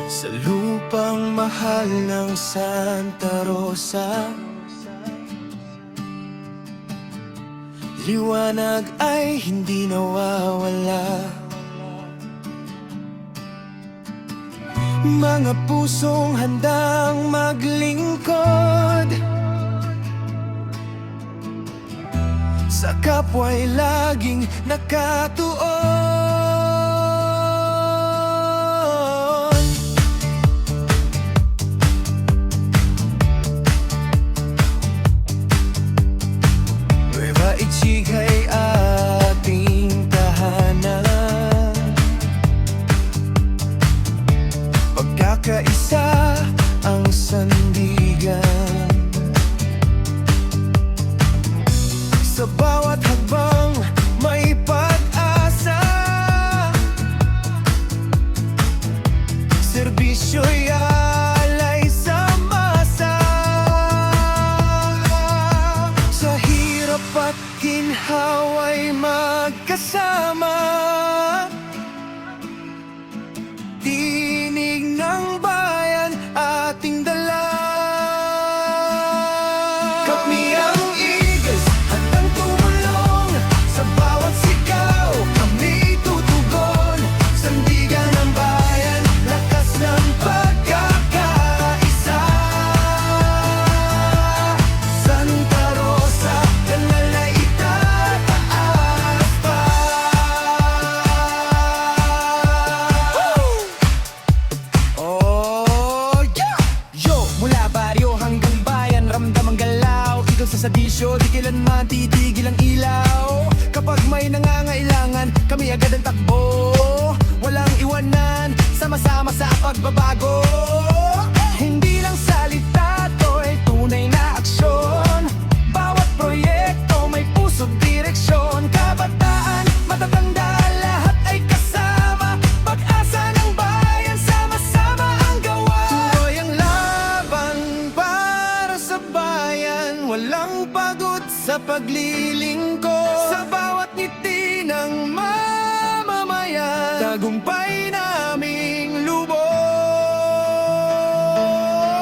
Sa lupang mahal ng Santa Rosa, liwanag ay hindi nawawala. Mga pusong handang maglingkod, sa kapwa'y laging nakatuon. Nueva Echiga'y ating tahanan, pagkakaisa ang sandigan. Sa bawat hakbang may pag-asa, serbisyo'y alay sa masa. Sa hirap at ginhawa'y magkasama, tinig ng bayan ating dala. Kami ang Eagles, handang tumulong sa bawat sigaw. Kami tutugon, sandigan ng bayan, lakas ng pagkakaisa. Santa Rosa, dangal na itataas pa. Oh, yeah! Yo, mula baryo hanggang bayan, ramdam ang galaw. Ikot sa sadisyo, di kailanman titigil ang ilaw. Kapag may nangangailangan, kami agad ang takbo. Walang iwanan, sama-sama sa pagbabago. Hindi lang salita, to ay tunay na aksyon. Bawat proyekto may puso't direksyon. Kabataan, matatanda, lahat ay kasama. Pag-asa ng bayan, sama-sama ang gawa. Tuloy ang laban para sa bayan, walang pagod sa paglilingkod. Sa bawat ngiti ng mamamayan, tagumpay naming lubos.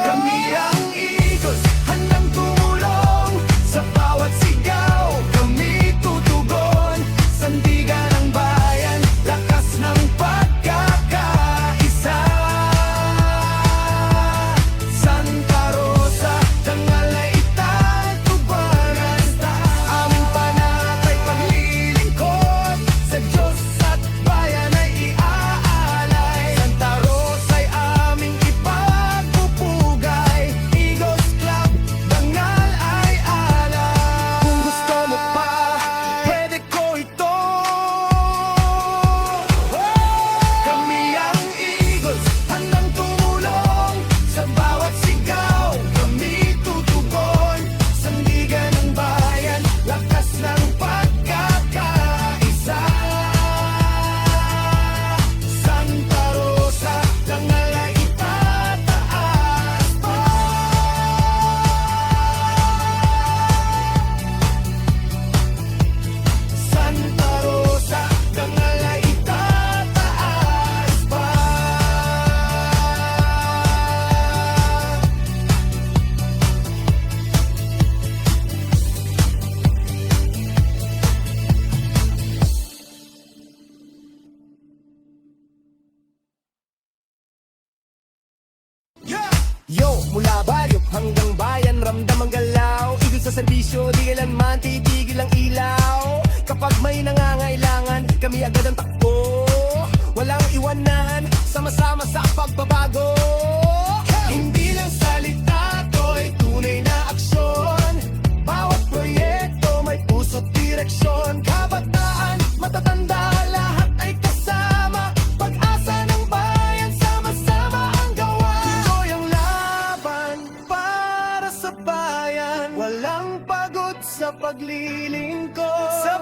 Kami ang Eagles, handang tumulong sa bawat sigaw. Kami tutugon, sandigan ng bayan, lakas ng pagkakaisa. Santa Rosa, dangal na itatubaran. Aming panatay paglilingkod, sa Diyos at bayan ay iaalay. Santa Rosa'y aming ipagpupugay, Eagles Club, dangal ay alay. Kung gusto mo pa, pwede ko ito. Kami ang Eagles, handang tumulong sa bawat sigaw. Kami tutugon, sandigan ng bayan, lakas ng pagkakaisa. Santa Rosa, dangal na itataas pa. Santa Rosa, dangal na itataas pa. Yo, mula baryo hanggang bayan, ramdam ang galaw. Igil sa serbisyo, di kailanman titigil ang ilaw. Kapag may nangangailangan, kami agad ang takbo. Walang iwanan, sama-sama sa pagbabago. Hindi lang salita, to ay tunay na aksyon. Bawat proyekto may puso't direksyon. Kabataan, matatanda, lahat ay kasama. Pag-asa ng bayan, sama-sama ang gawa. Tuloy ang laban para sa bayan, walang pagod sa paglilingkod. Sa